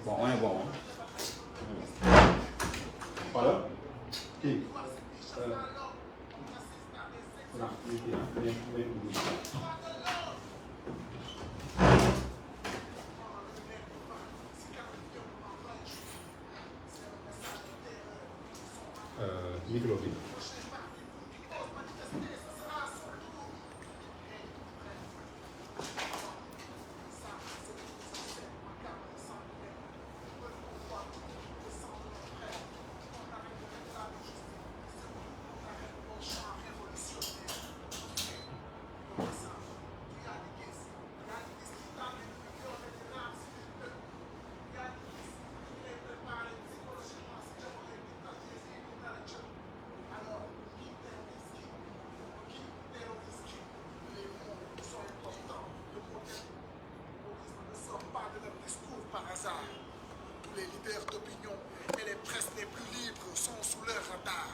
Bon, on est bon. Voilà. Qui micro bi. Les leaders d'opinion et les presses les plus libres sont sous leur radar.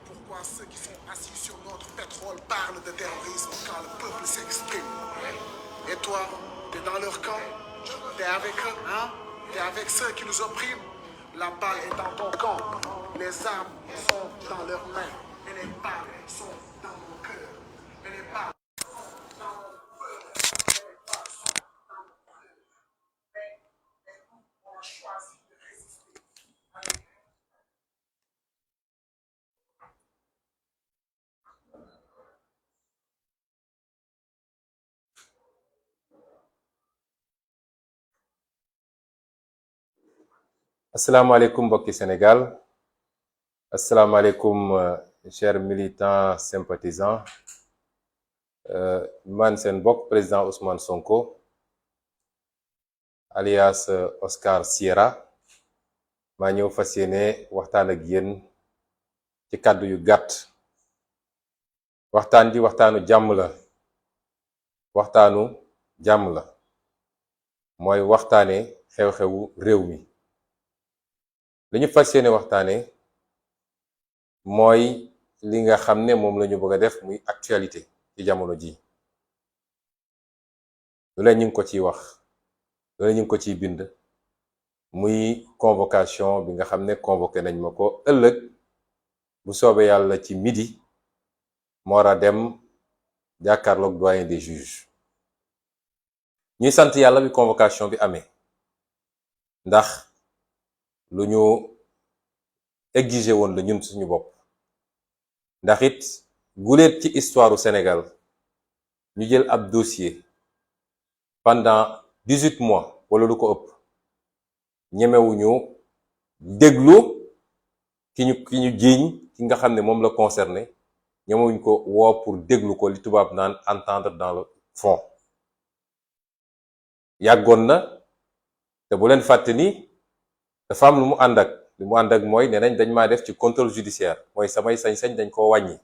Pourquoi ceux qui sont assis sur notre pétrole parlent de terrorisme quand le peuple s'exprime? Et toi, t'es dans leur camp? T'es avec eux, hein? T'es avec ceux qui nous oppriment? La balle est dans ton camp. Les armes sont dans leurs mains. Et les balles sont dans mon cœur. Et les balles. Asalaamaaleykum mbokki Sénégal, asalaamaaleykum chers militants sympathisants, man seen mbokk président Ousmane Sonko alias Oscar Sierra maa ñëw fas yéene waxtaan ak yéen ci kàddu yu gàtt. waxtaan ji waxtaanu jàmm la mooy waxtaane xew-xewu réew mi. li ñu fas yéene waxtaane mooy li nga xam ne moom la ñu bëgg a def muy actualité ci jamono ji. lu leen ñu ngi ko ciy wax, lu leen ñu ngi ko ciy bind, muy convocation bi nga xam ne convoqué nañ ma ko ëllëg bu soobee yàlla ci midi ma war a dem jàkkaarloog doyen des juges. ñuy sant yàlla bi convocation bi amee ndax lu ñu exigé woon la ñun suñu bopp, ndax it guléet ci histoire u Sénégal ñu jël ab dossier pendant 18 mois wala lu ko ëpp ñemewuñu déglu ki ñu jiiñ ki nga xam ne moom la concerné, ñemewuñ ko woo pour déglu ko li tubaab naan entendre dans le fond. yàggoon na te bu leen fàtte ni dafa am lu mu ànd ak mooy nee nañ dañ maa def ci contrôle judiciaire, mooy samay sañ-sañ dañ koo wàññi,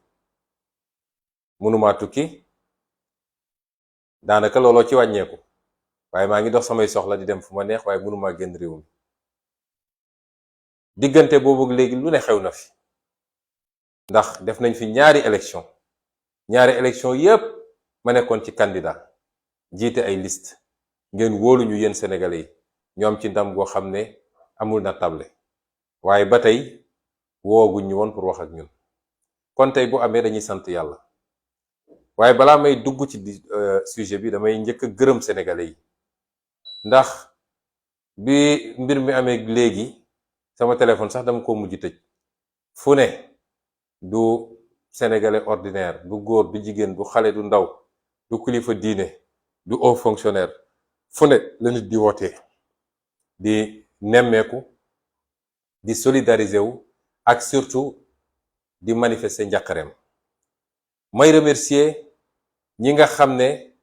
mënumaa tukki, daanaka looloo ci wàññeeku, waaye maa ngi dox samay soxla di dem fu ma neex, waaye mënumaa génn réew mi. diggante boobu léegi lu ne xew na fi, ndax def nañ fi ñaari élection yépp ma nekkoon ci candidat jiite ay liste ngeen wóolu ñu yéen sénégalais yi ñoom ci ndam goo xam ne amul na table waaye ba tey wooguñ ñu woon pour wax ak ñun kon tey bu amee dañuy sant yàlla waaye balaa may dugg ci sujet bi damay njëkk a gërëm sénégalais yi ndax bi mbir mi amee léegi sama téléphone sax dama ko mujj tëj fu ne du sénégalais ordinaire du góor du jigéen du xale du ndaw du kilifa diine du haut fonctionnaire fu ne la nit di wootee di nemmeeku di solidariser wu ak surtout di manifester njàqareem may remercier ñi nga xam ne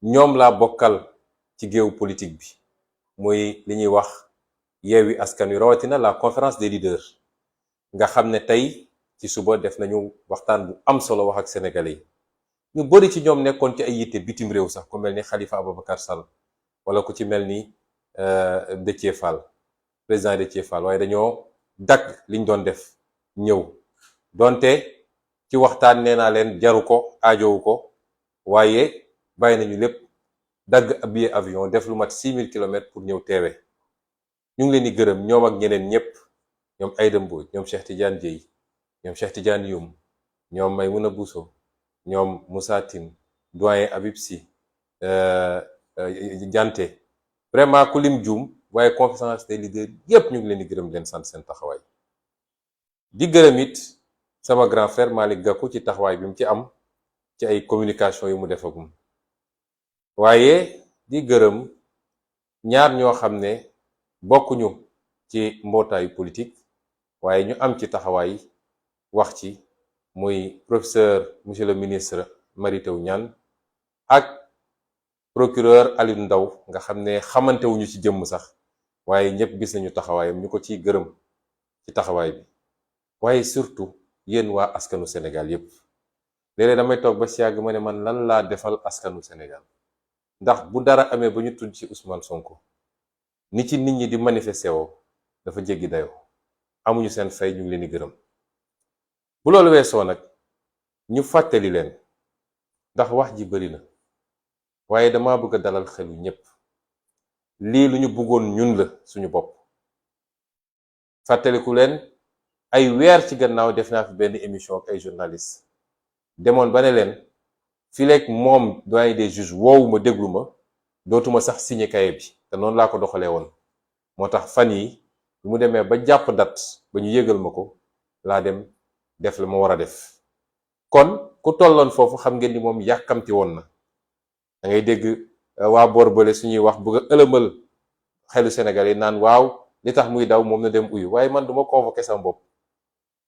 ñoom laa bokkal ci géew politique bi muy li ñuy wax Yewwi Askan Wi rawatina la conférence des leaders nga xam ne tey ci suba def nañu waxtaan bu am solo wax ak sénégalais yi ñu bari ci ñoom nekkoon ci ay yitte bitim réew sax ku mel ni Khalifa Ababacar Sall wala ku ci mel ni Déthié Fall président Déthié Fall waaye dañoo dagg liñ doon def ñëw donte ci waxtaan nee naa leen jaru ko aajowu ko waaye bàyyi nañu lépp dagg billet avion def lu mat 6000 kilomètres pour ñëw teewe ñu ngi leen di gërëm ñoom ak ñeneen ñëpp ñoom Aïda Mbodj ñoom Cheikh Tidiane Dièye ñoom Cheikh Tidiane Youm ñoom Maymouna Bousso ñoom Moussa Tine doyen Habib Sy Dianté vraiment ku lim juum waaye conférence des leaders yépp ñu ngi leen di gërëm leen sant seen taxawaay di gërëm it sama grand frère Malick Gakou ci taxawaay bi mu ci am ci ay communication yu mu defagum waaye di gërëm ñaar ñoo xam ne bokkuñu ci mbootaayu politique waaye ñu am ci taxawaay wax ci muy professeur monsieur le ministre Mary Teuw Niane ak procureur Aliou Ndao nga xam ne xamante wuñu ci jëmm sax waaye ñëpp gis nañu taxawaayam ñu ko ciy gërëm ci taxawaay bi waaye surtout yéen waa askanu Sénégal yépp léeg-léeg damay toog ba si yàgg ma ne man lan laa defal askanu Sénégal ndax bu dara amee ba ñu tudd ci Ousmane Sonko ni ci nit ñi di manifesté woo dafa jéggi dayoo amuñu seen fay ñu ngi leen di gërëm bu loolu weesoo nag ñu fàttali leen ndax wax ji bari na waaye dama bëgg a dalal xelu ñépp lii lu ñu bëggoon ñun la suñu bopp fàttaliku leen ay weer ci gannaaw def naa fi benn émission ak ay journalistes demoon ba ne leen fileeg moom doyen des juges woowu ma déglu ma dootuma sax signé cahier bi te noonu laa ko doxalee woon moo tax fan yi bu mu demee ba jàpp date ba ñu yëgal ma ko laa dem def la ma war a def kon ku tolloon foofu xam ngeen ni moom yàkkamti woon na da ngay dégg waa boor bële suñuy wax bëgg a ëlëmal xelu Sénégal yi naan waaw li tax muy daw moom na dem uyu waaye man duma convoqué sama bopp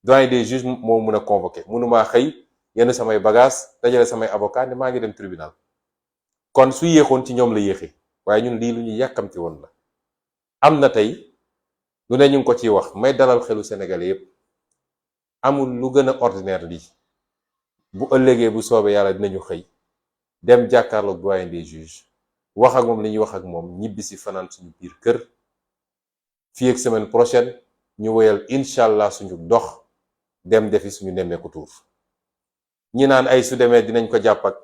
doyen des juges moo mun a convoqué mënumaa xëy yenn samay bagage dajale samay avocat ne maa ngi dem tribunal kon su yéexoon ci ñoom la yéexee waaye ñun lii lu ñu yàkkamti woon la am na tey lu ne ñu ngi ko ciy wax may dalal xelu Sénégalais yépp amul lu gën a ordinaire lii bu ëllëgee bu soobee yàlla dinañu xëy dem jàkkaarloog doyen des juges wax ak moom li ñuy wax ak moom ñibbi si fanaan suñu biir kër fii ak semaine prochaine ñu woyal incha allah suñu dox dem defi suñu nemmeeku tuur ñi naan ay su demee dinañ ko jàpp ak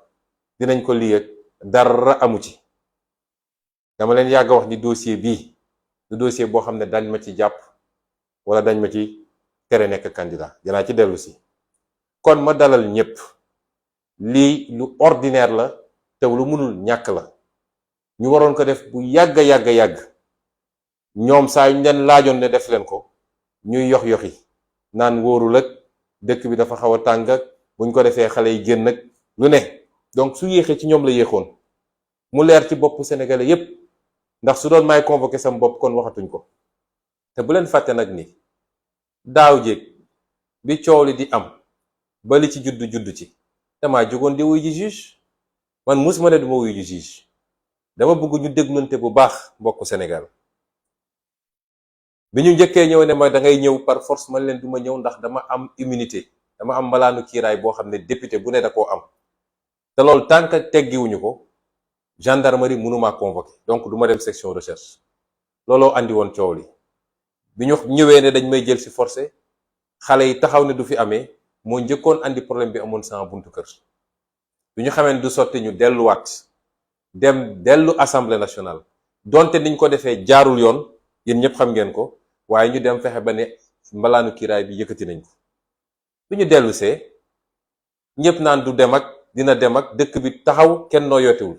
dinañ ko lii ak dara amu ci dama leen yàgg wax ni dossier bii du dossier boo xam ne dañ ma ci jàpp wala dañ ma ci tere nekk candidat dinaa ci dellu si kon ma dalal ñépp lii lu ordinaire la te lu mënul ñàkk la ñu waroon ko def bu yàgg ñoom saa yu ñu leen laajoon ne def leen ko ñuy yoxi naan wóorul ak dëkk bi dafa xaw a tàng ak buñ ko defee xale yi génn ak lu ne donc su yéexee ci ñoom la yéexoon mu leer ci bopp sénégalais yépp ndax su doon may convoqué sam bopp kon waxatuñ ko te bu leen fàtte nag ni daaw jéeg bi coow li di am ba li ci juddu ci damaa jógoon di wuy ji juge man musuma ne duma wuy ji juge dama bëgg ñu déglante bu baax mbokku Sénégal bi ñu njëkkee ñëw ne ma da ngay ñëw par force man leen duma ñëw ndax dama am immunité dama am mbalaanu kiiraay boo xam ne député bu ne da koo am te loolu tant que teggiwuñu ko gendarmerie mënumaa convoqué donc du ma dem section recherche looloo andi woon coow li bi ñu ñëwee ne dañ may jël ci forcé xale yi taxaw ne du fi amee moo njëkkoon andi problème bi amoon sama buntu kër bi ñu xamee du sotti ñu delluwaat dellu assemblée nationale donte niñ ko defee jaarul yoon yéen ñëpp xam ngeen ko waaye ñu dem fexe ba ne mbalaanu kiiraay bi yëkkati nañ ko bi ñu dellusee ñëpp naan du dem ak dina dem ak dëkk bi taxaw kenn noo yootewul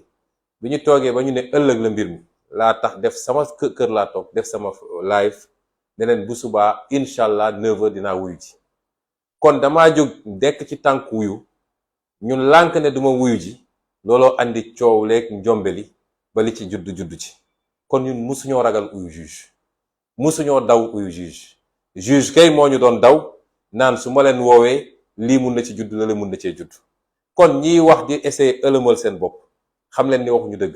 bi ñu toogee ba ñu ne ëllëg la mbir mi laa tax def sama kër laa toog def sama live ne leen bu subaa incha allah 9h dinaa wuyu ji kon damaa jóg dekk ci tànk wuyu ñun lànk ne duma wuyu ji looloo andi coow leeg njombeli ba li ci juddu ci kon ñun musuñoo ragal uyu juge musuñoo daw uyu juge kay moo ñu doon daw naan su ma leen woowee lii mun na ci judd la mun na cee judd kon ñiy wax di essayer ëlëmal seen bopp xam leen ni waxuñu dëgg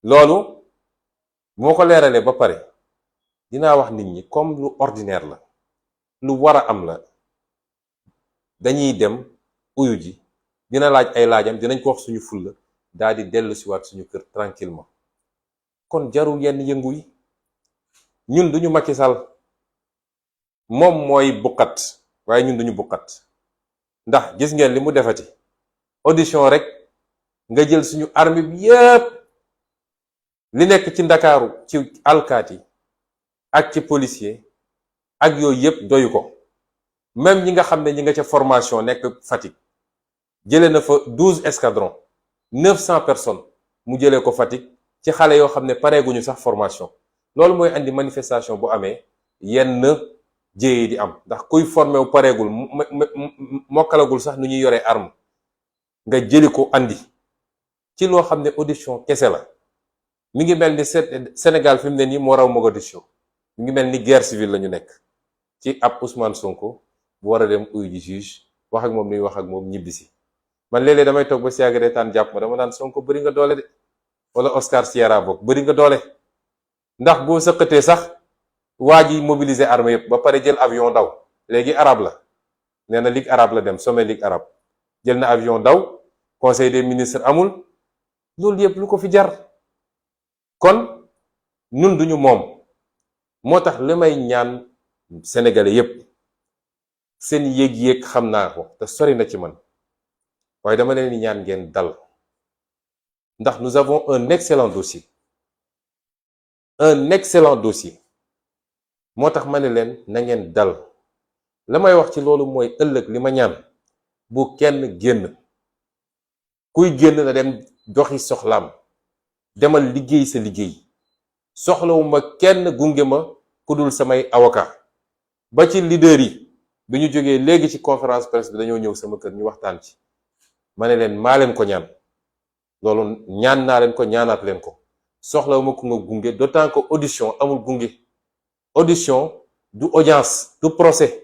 loolu moo ko leeralee ba pare dinaa wax nit ñi comme lu ordinaire la lu war a am la dañuy dem uyu ji dina laaj ay laajam dinañ ko wax suñu fulla daal di dellu si waat suñu kër tranquillement kon jarul yenn yëngu yi ñun duñu Macky Sall moom mooy buqat waaye ñun duñu buqat ndax gis ngeen li mu defati audition rek nga jël suñu armée bi yépp li nekk ci ndakaaru ci alkaati ak ci policier ak yooyu yépp doyu ko même ñi nga xam ne ñi nga ca formation nekk Fatick jëlee na fa 12 escadrons 900 personnes mu jëlee ko Fatick ci xale yoo xam ne pareeguñu sax formation loolu mooy andi manifestation bu amee yenn jéye di am ndax kuy formé wu pareegul mokkalagul sax nu ñuy yoree arme nga jëli ko andi ci loo xam ne audition kese la mi ngi mel ni Sénégal fi mu ne nii moo raw Mogadiscio mi ngi mel ni guerre civile la ñu nekk ci ab Ousmane Sonko bu war a dem uyu ji juge wax ak moom ni wax ak moom ñibbisi man léeg-léeg damay toog ba si yàgg reetaan jàpp ma dama naan Sonko bëri nga doole de wala Oscar Sierra bokk bëri nga doole ndax boo sëqatee sax waa ji mobiliser armée yëpp ba pare jël avion daw léegi arabe la nee na ligue arabe la dem sommet ligue arabe jël na avion daw conseil des ministres amul loolu yëpp lu ko fi jar kon nun duñu moom moo tax li may ñaan sénégalais yëpp seen yéeg-yéeg xam naa ko te sori na ci man waaye dama leen di ñaan ngeen dal ndax nous avons un excellent dossier moo tax ma ne leen na ngeen dal la may wax ci loolu mooy ëllëg li ma ñaan bu kenn génn kuy génn na dem doxi soxlaam demal liggéey sa liggéey soxlawuma kenn gunge ma ku dul samay avocat ba ci leader yi bi ñu jógee léegi ci conférence presse bi dañoo ñëw sama kër ñu waxtaan ci ma ne leen maa leen ko ñaan loolu ñaan naa leen ko ñaanaat leen ko soxlawuma ku nga gunge d'autant que audition amul gunge audition du audience du procès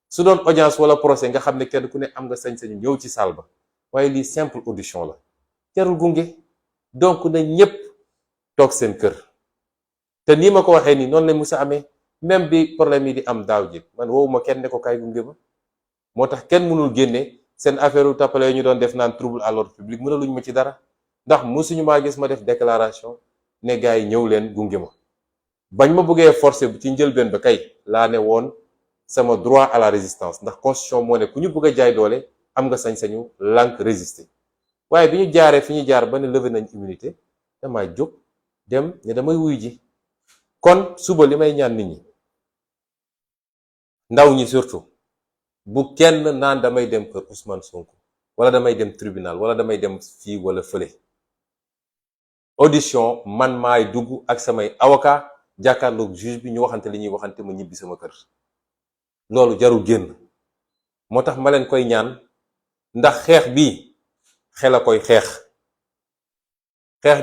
su doon audience wala procès nga xam ne kenn ku ne am nga sañ-sañu ñëw ci salle ba waaye lii simple audition la jarul gunge donc na ñépp toog seen kër te nii ma ko waxee nii noonu la musa amee même bi problème yi di am daaw ji man woowuma kenn ne ko kaay gunge ma moo tax kenn mënul génne seen affaire u tappale ñu doon def naan trouble à l'ordre public mënaluñ ma ci dara ndax musuñu maa gis ma def déclaration ne gars yi ñëw leen gunge ma bañ ma bëggee forcer ci njëlbeen ba kay laa ne woon sama droit à la résistance ndax constitution moo ne ku ñu bëgg a jaay doole am nga sañ-sañu lànk résister waaye bi ñu jaaree fi ñu jaar ba ne levé nañ immunité damaa jóg dem ne damay wuy ji kon suba li may ñaan nit ñi ndaw ñi surtout bu kenn naan damay dem kër Ousmane Sonko wala damay dem tribunal wala damay dem fii wala fële audition man maay dugg ak samay avocat jàkkaarloog juge bi ñu waxante li ñuy waxante ma ñibbi sama kër loolu jarul génn moo tax ma leen koy ñaan ndax xeex bi xel a koy xeex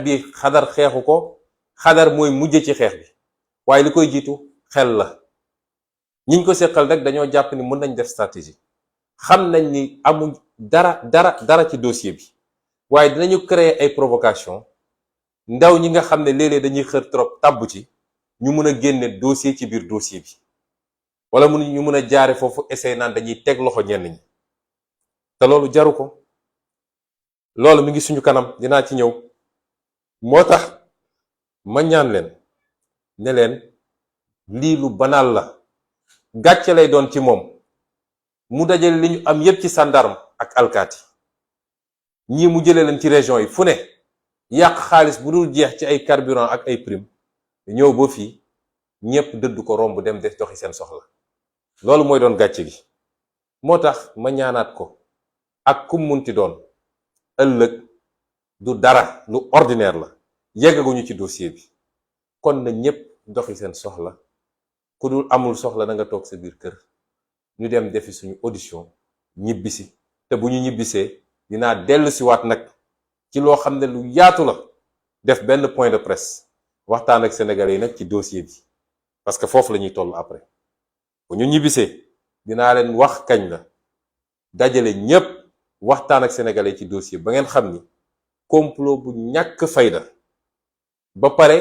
bi xadar xeexu ko xadar mooy mujje ci xeex bi waaye li koy jiitu xel la ñiñ ko seqal rek dañoo jàpp ni mën nañ def stratégie xam nañ ni amuñ dara ci dossier bi waaye dinañu créer ay provocation ndaw ñi nga xam ne léeg-léeg dañuy xër trop tàbbu ci ñu mën a génne dossier ci biir dossier bi wala ñu mën a jaare foofu essayer naan dañuy teg loxo ñenn ñi te loolu jaru ko loolu mi ngi suñu kanam dinaa ci ñëw moo tax ma ñaan leen ne leen lii lu banaal la gàcce lay doon ci moom mu dajale li ñu am yépp ci gendarme ak alkaati ñii mu jëlee leen ci région yi fu ne yàq xaalis bu dul jeex ci ay carburant ak ay prime ñëw ba fii ñépp dëdd ko romb dem def doxi seen soxla loolu mooy doon gàcce gi. moo tax ma ñaanaat ko ak kum munti doon ëllëg du dara lu ordinaire la yeggaguñu ci dossier bi kon na ñépp doxi seen soxla ku dul amul soxla na nga toog sa biir kër ñu dem defi suñu audition ñibbisi te bu ñu ñibbisee dinaa dellu si waat nag ci loo xam ne lu yaatu la def benn point de presse waxtaan ak sénégalais yi nag ci dossier bi parce que foofu la ñuy toll après bu ñu ñibbisee dinaa leen wax kañ la dajale ñépp waxtaan ak sénégalais ci dossier ba ngeen xam ni complot bu ñàkk fayda ba pare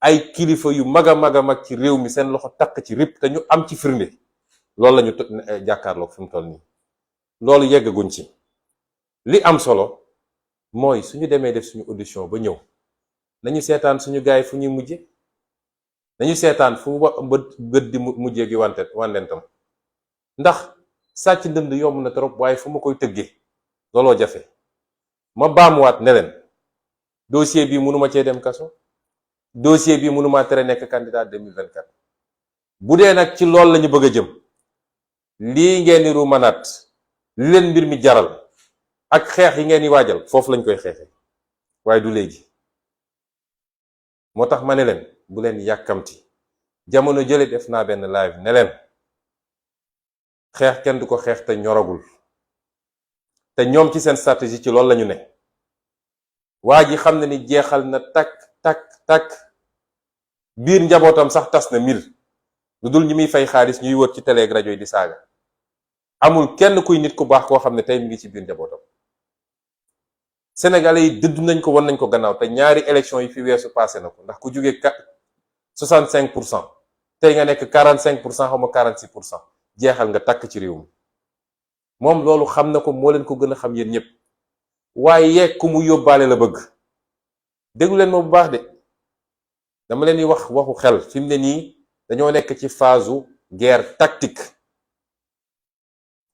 ay kilifa yu mag a mag ci réew mi seen loxo takk ci rip te ñu am ci firnde loolu la ñu jàkkaarloog fi mu toll nii loolu yeggaguñ ci li am solo mooy suñu demee def suñu audition ba ñëw nañu seetaan suñu gaay fu ñuy mujje nañu seetaan fu bët di mujjee gi wandentam ndax sàcc ndënd yomb na trop waaye fu ma koy tëggee looloo jafe ma baamuwaat ne leen dossier bi mënuma cee dem kaso dossier bi mënuma tere nekk candidat 2024 bu dee nag ci loolu lañu bëgg a jëm lii ngeen di ruumanaat li leen mbir mi jaral ak xeex yi ngeen di waajal foofu lañ koy xeexee waaye du léegi moo tax ma ne leen bu leen yàkkamti jamono jële def naa benn live ne leen xeex kenn du ko xeex te ñoragul te ñoom ci seen stratégie ci loolu lañu ne waa ji xam ne ni jeexal na takk biir njabootam sax tas na mil lu dul ñi muy fay xaalis ñuy wër ci télé ak rajo yi di saaga amul kenn kuy nit ku baax koo xam ne tey mi ngi ci biir njabootam sénégalais yi dëdd nañ ko won nañ ko gannaaw te ñaari élection yi fi weesu passé na ko ndax ku jógee 65% tey nga nekk 45% xaw ma 46% jeexal nga takk ci réew mi moom loolu xam na ko moo leen ko gën a xam yéen ñëpp waaye ku mu yóbbaale la bëgg déglu leen ma bu baax de dama leen di wax waxu xel fi mu ne nii dañoo nekk ci phase guerre tactique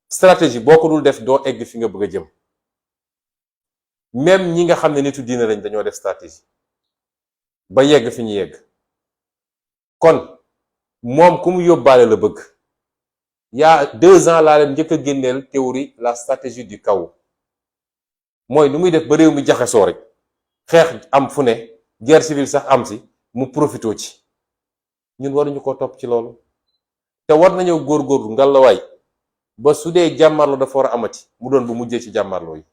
stratégie boo ko dul def doo egg fi nga bëgg a jëm même ñi nga xam ne nitu diine lañ dañoo def stratégie ba yegg fi ñu yegg kon moom ku mu yóbbaale la bëgg y'a 2 ans laa leen njëkk a génneel théorie la stratégie du chaos mooy nu muy def ba réew mi jaxasoo rek xeex am fu ne guerre civile sax am si mu profitoo ci ñun waruñu ko topp ci loolu te war nañoo góorgóorlu ngalawaay ba su dee jàmmarloo dafa war a amati mu doon bu mujjee ci jàmmarloo yi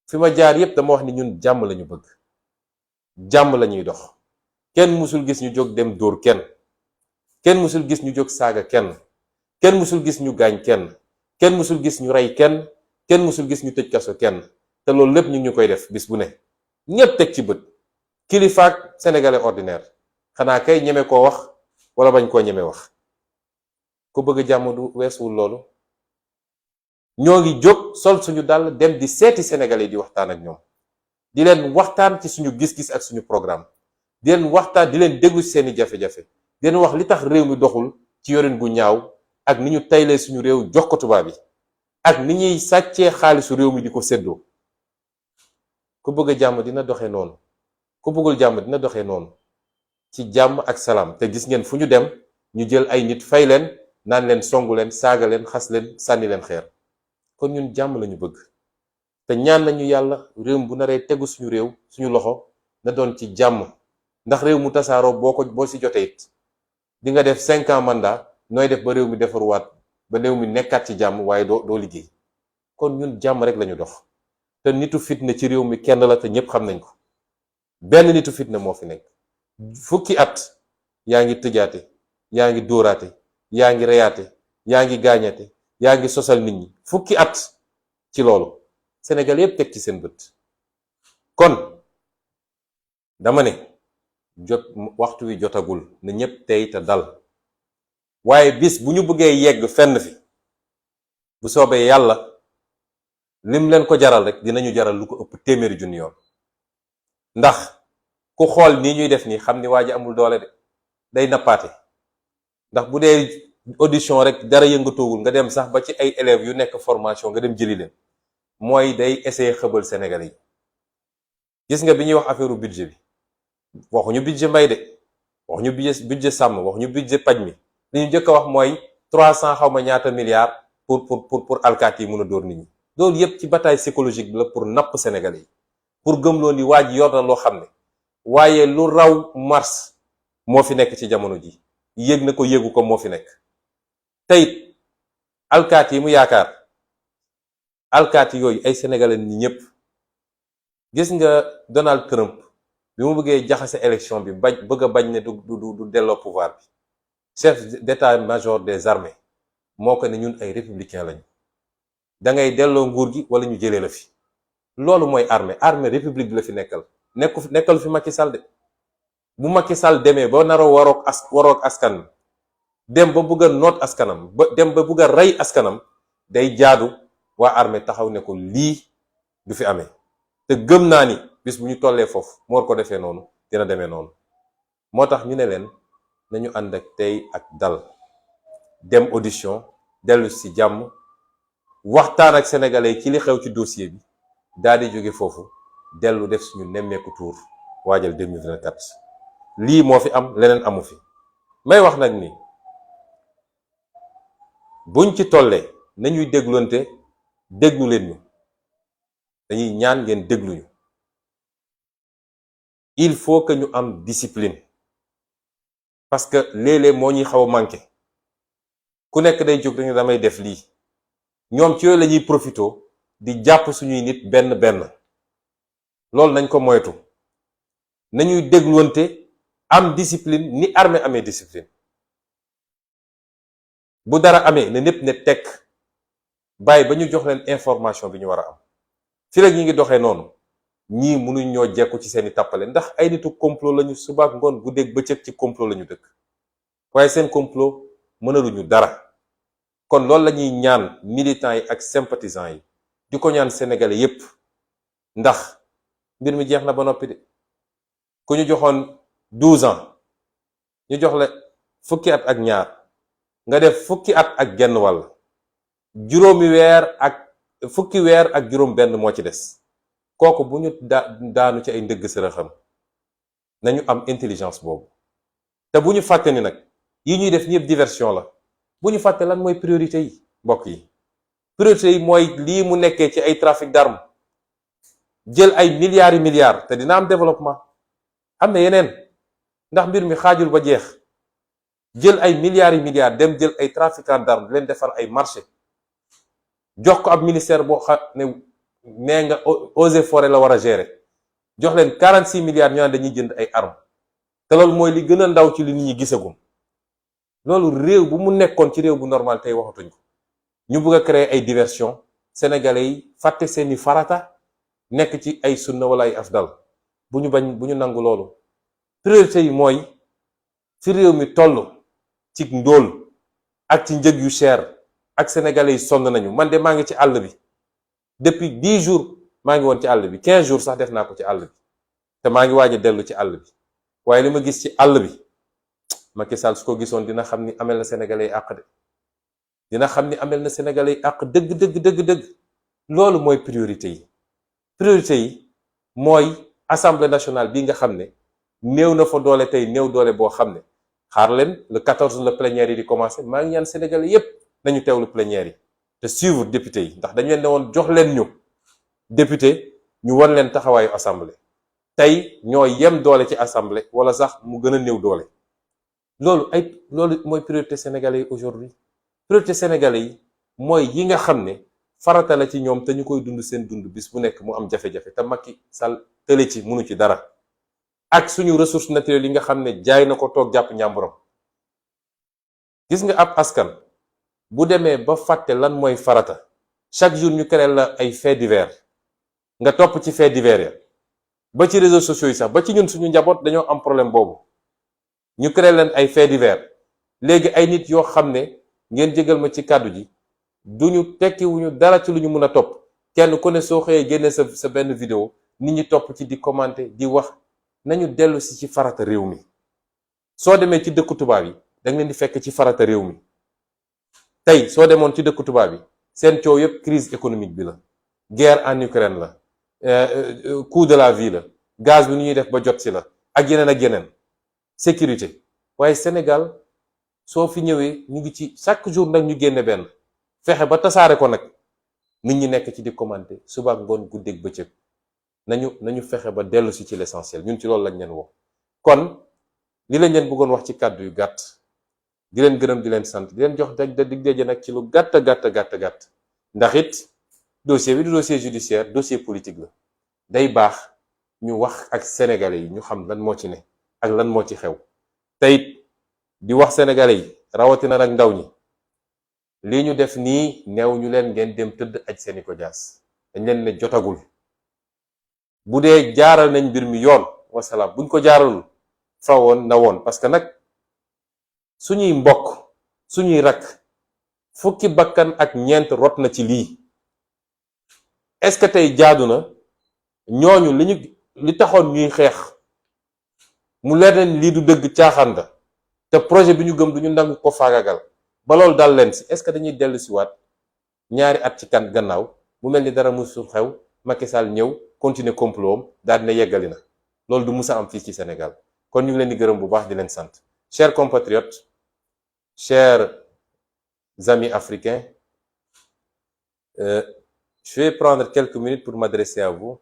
fi ma jaar yépp dama wax ni ñun jàmm lañu bëgg jàmm lañuy dox kenn musul gis ñu jóg dem dóor kenn musul gis ñu jóg saaga kenn musul gis ñu gaañ kenn musul gis ñu rey kenn musul gis ñu tëj kaso kenn te loolu lépp ñu ngi koy def bis bu ne ñépp teg ci bët kilifaak sénégalais ordinaire xanaa kay ñeme koo wax wala bañ koo ñeme wax ku bëgg jàmm du weesuwul loolu ñoo ngi jóg sol suñu dàll dem di seeti sénégalais di waxtaan ak ñoom di leen waxtaan ci suñu gis-gis ak suñu programme di leen waxtaan di leen déglu ci seeni jafe-jafe di leen wax li tax réew mi doxul ci yorin gu ñaaw ak ni ñu taylee suñu réew jox ko tubaab yi ak ni ñuy sàccee xaalisu réew mi di ko séddoo ku bëgg jàmm dina doxee noonu ku bëggul jàmm dina doxee noonu ci jàmm ak salaam te gis ngeen fu ñu dem ñu jël ay nit fay leen naan leen songu leen saaga leen xas leen sànni leen xeer kon ñun jàmm lañu bëgg te ñaan nañu yàlla réew bu naree tegu suñu réew suñu loxo na doon ci jàmm ndax réew mu tasaaroo boo ci jotee it di nga def 5 ans mandat nooy def ba réew mi defaruwaat ba réew mi nekkaat ci jàmm waaye doo liggéey kon ñun jàmm rek lañu dox te nitu fitna ci réew mi kenn la te ñépp xam nañ ko benn nitu fitna moo fi nekk fukki at yaa ngi tëjaate yaa ngi dóoraate yaa ngi reyaate yaa ngi gaañate yaa ngi sosal nit ñi fukki at ci loolu Sénégal yépp teg ci seen bët kon dama ne waxtu wi jotagul na ñépp tey te dal waaye bis bu ñu bëggee yegg fenn fi bu soobee yàlla lim leen ko jaral rek dinañu jaral lu ko ëpp téeméeri junni yoon ndax ku xool nii ñuy def nii xam ni waa ji amul doole de day nappaate ndax bu dee audition rek dara yëngatoogul nga dem sax ba ci ay élèves yu nekk formation nga dem jëli leen mooy day essayer xëbal Sénégalais yi. gis nga bi ñuy wax affaire budget bi waxuñu budget mbay de waxuñu budget sàmm waxuñu budget paj mi li ñu njëkk a wax mooy 300 xaw ma ñaata milliards pour alkaati yi mun a dóor nit ñi. loolu yépp ci bataille psychologique bi la pour napp Sénégalais yi pour gëmloo ni waa ji yor na loo xam ne waaye lu raw mars moo fi nekk ci jamono ji yéeg na ko yéegu ko moo fi nekk. tey alkaati yi mu yaakaar alkaati yooyu ay sénégalais ni ñëpp gis nga Donald Trump bi mu bëggee jaxase élection bi bëgg a bañ ne du delloo pouvoir bi chef d'état-major des armées moo ko ne ñun ay républicain lañu da ngay delloo nguur gi wala ñu jëlee la fi. loolu mooy armée république bi la fi nekkalu fi Macky Sall de bu Macky Sall demee ba naroo waroog askan dem ba bëgg a noot askanam ba dem ba bëgg a rey askanam day jaadu waa armée taxaw ne ko lii du fi amee te gëm naa ni bis bu ñu tollee foofu mu war ko defee noonu dina demee noonu. moo tax ñu ne leen nañu ànd ak tey ak dal dem audition dellu ci jàmm waxtaan ak sénégalais ci li xew ci dossier bi daal di jóge foofu dellu def suñu nemmeeku tour waajal 2024 lii moo fi am leneen amu fi. may wax nag ni buñ ci tollee nañuy déglonte déglu leen ñu dañuy ñaan ngeen dégluñu. il faut que ñu am discipline parce que léeg-léeg moo ñuy xaw a manqué ku nekk day jóg dañu damay def lii ñoom ci yooyu la ñuy profito di jàpp suñuy nit benn benn loolu nañ ko moytu nañuy déglonte am discipline ni armée amee discipline. bu dara amee ne ñépp ne tekk bàyyi ba ñu jox leen information bi ñu war a am fi rek ñi ngi doxee noonu ñii mënuñ ñoo jekku ci seeni tàppale ndax ay nitu complot lañu subaak ngoon guddeeg bëccëg ci complot lañu dëkk waaye seen complot mënaluñu dara. kon loolu la ñuy ñaan militants yi ak sympathisants yi di ko ñaan sénégalais yépp ndax mbir mi jeex na ba noppi de ku ñu joxoon 12 ans ñu jox la fukki at ak ñaar nga def fukki at ak genn wàll fukki weer ak juróom benn moo ci des kooku bu ñu daanu ci ay ndëgg sërëxam nañu am intelligence boobu te bu ñu fàtte ni nag yi ñuy def ñëpp diversion la. bu ñu fàtte lan mooy priorité yi mbokk yi priorité yi mooy lii mu nekkee ci ay trafic d'armes jël ay milliards yi milliards te dina am développement am na yeneen ndax mbir mi xaajul ba jeex jël ay milliards yi milliards dem jël ay trafiquants d'armes leen defar ay marché jox ko ab ministère boo xam ne nee nga eaux et forêts la war a gérer jox leen 46 milliards ñu naan dañuy jënd ay armes te loolu mooy li gën a ndaw ci li nit ñi gisagum. loolu réew bu mu nekkoon ci réew bu normal tey waxatuñ ko ñu bëgg a créer ay diversion sénégalais yi fàtte seeni farata nekk ci ay sunna wala ay afdal bu ñu nangu loolu. priorité yi mooy fi réew mi toll ci ndóol ak ci njëg yu cher ak sénégalais yi sonn nañu. man de maa ngi ci àll bi depuis 10 jours maa ngi woon ci àll bi 15 jours sax def naa ko ci àll bi te maa ngi waaj a dellu ci àll bi waaye li ma gis ci àll bi Macky Sall su ko gisoon dina xam ni amel na sénégalais yi àq de dina xam ni amel na sénégalais yi àq dëgg. loolu mooy priorité yi mooy assemblée nationale bi nga xam ne néew na fa doole tey néew doole boo xam ne xaar leen le 14 la plénière yi di commencer maa ngi ñaan sénégalais yépp nañu teewlu plénière yi te suivre député yi ndax dañu leen ne woon jox leen ñu député ñu wan leen taxawaayu assemblée tey ñoo yem doole ci assemblée wala sax mu gën a néew doole. loolu mooy priorité sénégalais yi aujourd'hui. priorité sénégalais yi mooy yi nga xam ne farata la ci ñoom te ñu koy dund seen dund bis bu nekk mu am jafe-jafe te Macky Sall tële ci mënu ci dara ak suñu ressources naturelles yi nga xam ne jaay na ko toog jàpp ñàmburam. gis nga ab askan bu demee ba fàtte lan mooy farata chaque jour ñu créé la ay faits divers nga topp ci faits divers ya ba ci réseaux sociaux yi sax ba ci ñun suñu njaboot dañoo am problème boobu. ñu créé leen ay faits divers léegi ay nit yoo xam ne ngeen jégal ma ci kàddu ji duñu tekkiwuñu dara ci lu ñu mën a topp kenn ku ne soo xëyee génne sa benn vidéo nit ñi topp ci di commenter di wax. nañu dellu si ci farata réew mi soo demee ci dëkku tubaab yi da nga leen di fekk ci farata réew mi tey soo demoon ci dëkku tubaab bi seen coow yëpp crise économique bi la guerre en Ukraine la coût de la vie la gaz bi nu ñuy def ba jot si la ak yeneen sécurité waaye Sénégal soo fi ñëwee ñu ngi ci chaque jour nag ñu génne benn fexe ba tasaare ko nag nit ñi nekk ci di commenter suba ak ngoon guddeeg bëccëg nañu fexe ba dellu si ci l'essentiel ñun ci loolu lañ leen woo kon li lañ leen bëggoon wax ci kàddu yu gàtt di leen gërëm di leen sant di leen jox dig daje nag ci lu gàtt ndax it dossier bi du dossier judiciaire dossier politique la day baax ñu wax ak sénégalais yi ñu xam lan moo ci ne ak lan moo ci xew te it di wax sénégalais yi rawatina nag ndaw ñi lii ñu def nii neew ñu leen ngeen dem tëdd aj seeni ko jaas dañ leen ne jotagul bu dee jaaral nañ mbir mi yoon wasalaam buñ ko jaaralul fa woon na woon parce que nag suñuy mbokk suñuy rakk fukki bakkan ak ñeent rot na ci lii est-ce que tey jaadu na ñooñu li taxoon ñuy xeex mu leer nañ lii du dëgg caaxaan la te projet bi ñu gëm du ñu nangu ko faagagal ba loolu dal leen si est-ce que dañuy dellu si waat ñaari at ci kan gannaaw mu mel ni dara musul xew Macky Sall ñëw continuer complot am daal dina yeggali na loolu du musa am fii ci Sénégal kon ñu ngi leen di gërëm bu baax di leen sant chers compatriotes chers amis africains je vais prendre quelques minutes pour m'adresser à vous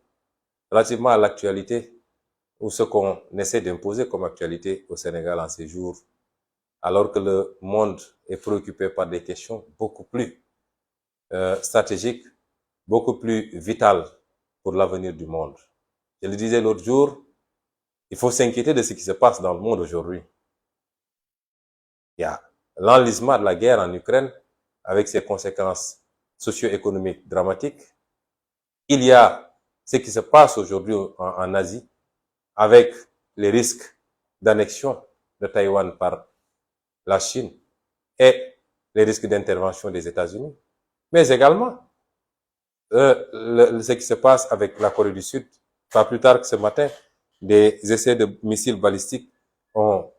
relativement à l'actualité ou ce qu'on essaie d'imposer comme actualité au Sénégal en ces jours, alors que le monde est préoccupé par des questions beaucoup plus stratégiques, beaucoup plus vitales pour l'avenir du monde. Je le disais l'autre jour, il faut s'inquiéter de ce qui se passe dans le monde aujourd'hui. Il y a l'enlisement de la guerre en Ukraine avec ses conséquences socio-économiques dramatiques. Il y a ce qui se passe aujourd'hui en Asie avec les risques d'annexion de Taïwan par la Chine et les risques d'intervention des États-Unis. Mais également, ce qui se passe avec la Corée du Sud. Pas plus tard que ce matin, des essais de missiles balistiques ont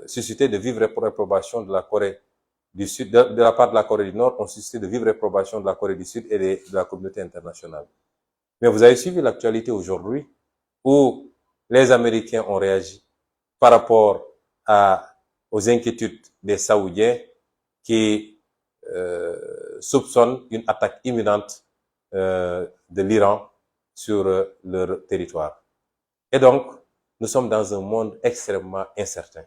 suscité de vives réprobations de la Corée du Sud, de la part de la Corée du Nord, ont suscité de vives réprobations de la Corée du Sud et de la communauté internationale. Mais vous avez suivi l'actualité aujourd'hui où les Américains ont réagi par rapport aux inquiétudes des Saoudiens qui soupçonnent une attaque imminente de l'Iran sur leur territoire. Et donc, nous sommes dans un monde extrêmement incertain.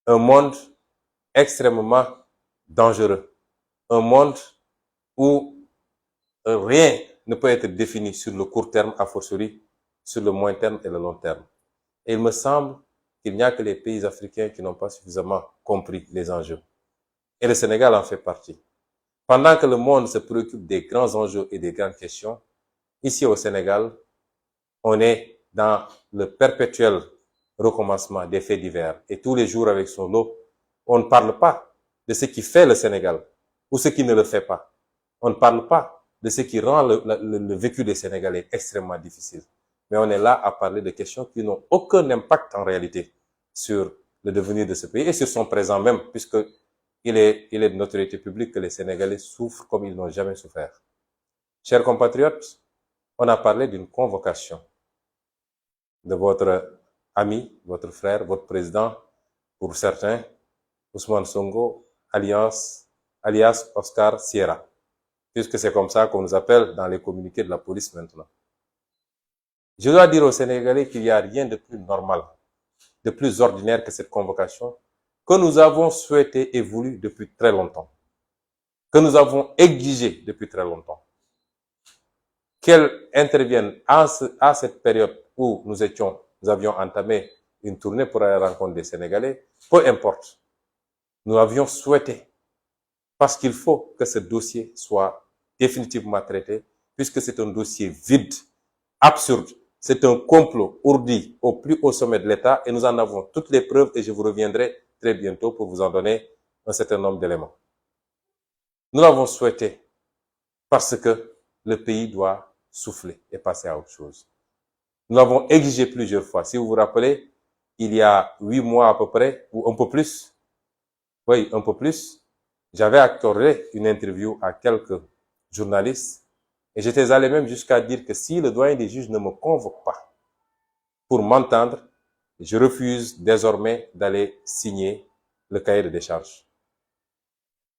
Un monde extrêmement dangereux. Un monde où rien ne peut être défini sur le court terme, a fortiori sur le moyen terme et le long terme. Et il me semble qu'il n'y a que les pays africains qui n'ont pas suffisamment compris les enjeux. Et le Sénégal en fait partie. Pendant que le monde se préoccupe des grands enjeux et des grandes questions, ici au Sénégal, on est dans le perpétuel recommencement des faits divers. Et tous les jours avec son lot, on ne parle pas de ce qui fait le Sénégal ou ce qui ne le fait pas. On ne parle pas de ce qui rend le vécu des Sénégalais extrêmement difficile. Mais on est là à parler de questions qui n'ont aucun impact en réalité sur le devenir de ce pays et sur son présent même, puisqu'il est de notoriété publique que les Sénégalais souffrent comme ils n'ont jamais souffert. Chers compatriotes, on a parlé d'une convocation de votre ami, votre frère, votre président, pour certains, Ousmane Sonko, alias Oscar Sierra, puisque c'est comme ça qu'on nous appelle dans les communiqués de la police maintenant. Je dois dire aux Sénégalais qu'il n'y a rien de plus normal, de plus ordinaire que cette convocation, que nous avons souhaité et voulu depuis très longtemps, que nous avons exigé depuis très longtemps, qu'elle intervienne à cette période où nous avions entamé une tournée pour aller à la rencontre des Sénégalais, peu importe. Nous l'avions souhaité parce qu'il faut que ce dossier soit définitivement traité, puisque c'est un dossier vide, absurde. C'est un complot ourdi au plus haut sommet de l'État et nous en avons toutes les preuves et je vous reviendrai très bientôt pour vous en donner un certain nombre d'éléments. Nous l'avons souhaité parce que le pays doit souffler et passer à autre chose. Nous l'avons exigé plusieurs fois. Si vous vous rappelez, il y a 8 mois à peu près, ou un peu plus, oui, un peu plus, j'avais accordé une interview à quelques journalistes et j'étais allé même jusqu'à dire que si le doyen des juges ne me convoque pas pour m'entendre, je refuse désormais d'aller signer le cahier de décharge.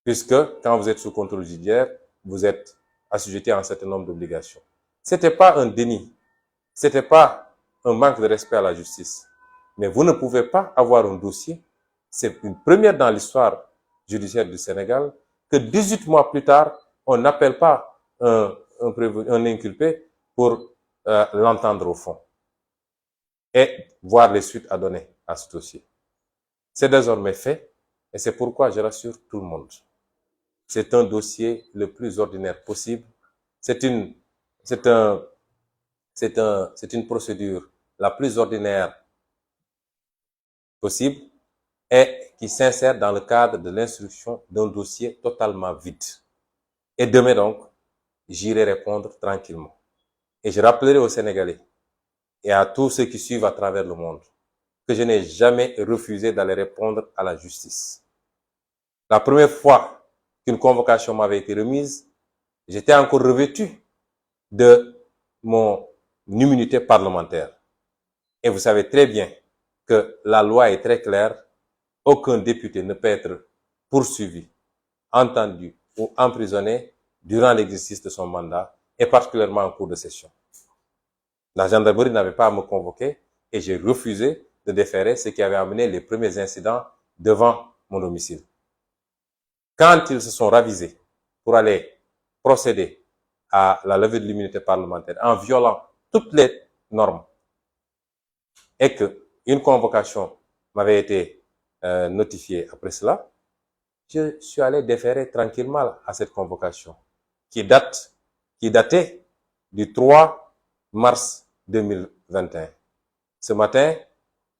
Puisque quand vous êtes sous contrôle judiciaire, vous êtes assujetti à un certain nombre d'obligations. C'était pas un déni, c'était pas un manque de respect à la justice. Mais vous ne pouvez pas avoir un dossier, c'est une première dans l'histoire judiciaire du Sénégal, que 18 mois plus tard, on n'appelle pas un inculpé pour l'entendre au fond et voir les suites à donner à ce dossier. C'est désormais fait et c'est pourquoi je rassure tout le monde. C'est un dossier le plus ordinaire possible. C'est une procédure la plus ordinaire possible et qui s'insère dans le cadre de l'instruction d'un dossier totalement vide. Et demain donc, j'irai répondre tranquillement. Et je rappellerai aux Sénégalais et à tous ceux qui suivent à travers le monde que je n'ai jamais refusé d'aller répondre à la justice. La première fois qu'une convocation m'avait été remise, j'étais encore revêtu de mon immunité parlementaire. Et vous savez très bien que la loi est très claire. Aucun député ne peut être poursuivi, entendu ou emprisonné durant l'exercice de son mandat et particulièrement en cours de session. La gendarmerie n'avait pas à me convoquer et j'ai refusé de déférer ce qui avait amené les premiers incidents devant mon domicile. Quand ils se sont ravisés pour aller procéder à la levée de l'immunité parlementaire en violant toutes les normes et que une convocation m'avait été notifiée après cela, je suis allé déférer tranquillement à cette convocation qui datait du 3 mars 2021. Ce matin,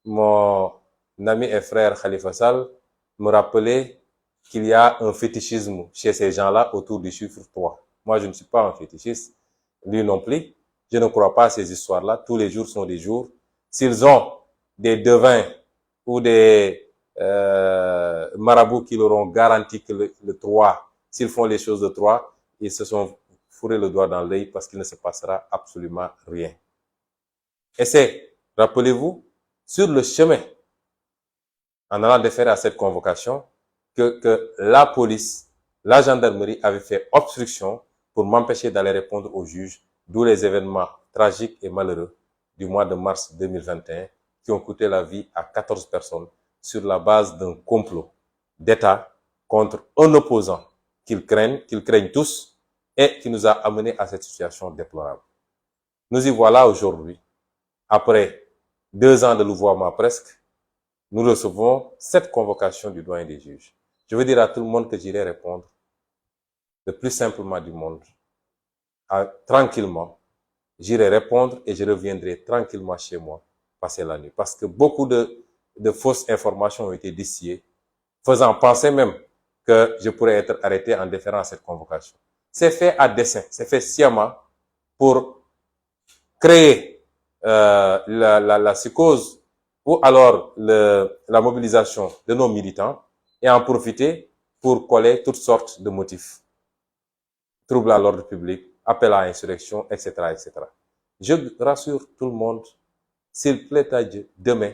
mon ami et frère Khalifa Sall me rappelait qu'il y a un fétichisme chez ces gens-là autour du chiffre 3. Moi, je ne suis pas un fétichiste, lui non plus. Je ne crois pas à ces histoires-là. Tous les jours sont des jours. S'ils ont des devins ou des marabouts qui leur ont garanti que le 3, s'ils font les choses de 3, ils se sont fourrés le doigt dans l'œil parce qu'il ne se passera absolument rien. Et c'est, rappelez-vous, sur le chemin, en allant déférer à cette convocation, que la police, la gendarmerie avait fait obstruction pour m'empêcher d'aller répondre au juge, d'où les événements tragiques et malheureux du mois de mars 2021 qui ont coûté la vie à 14 personnes sur la base d'un complot d'État contre un opposant qu'ils craignent tous et qui nous a amenés à cette situation déplorable. Nous y voilà aujourd'hui, après 2 ans de louvoiement presque, nous recevons cette convocation du doyen des juges. Je veux dire à tout le monde que j'irai répondre le plus simplement du monde, tranquillement. J'irai répondre et je reviendrai tranquillement chez moi passer la nuit. Parce que beaucoup de fausses informations ont été distillées, faisant penser même que je pourrais être arrêté en déférant à cette convocation. C'est fait à dessein, c'est fait sciemment pour créer la psychose ou alors la mobilisation de nos militants et en profiter pour coller toutes sortes de motifs. Trouble à l'ordre public, appel à insurrection, etc., etc. Je rassure tout le monde, s'il plaît à Dieu, demain,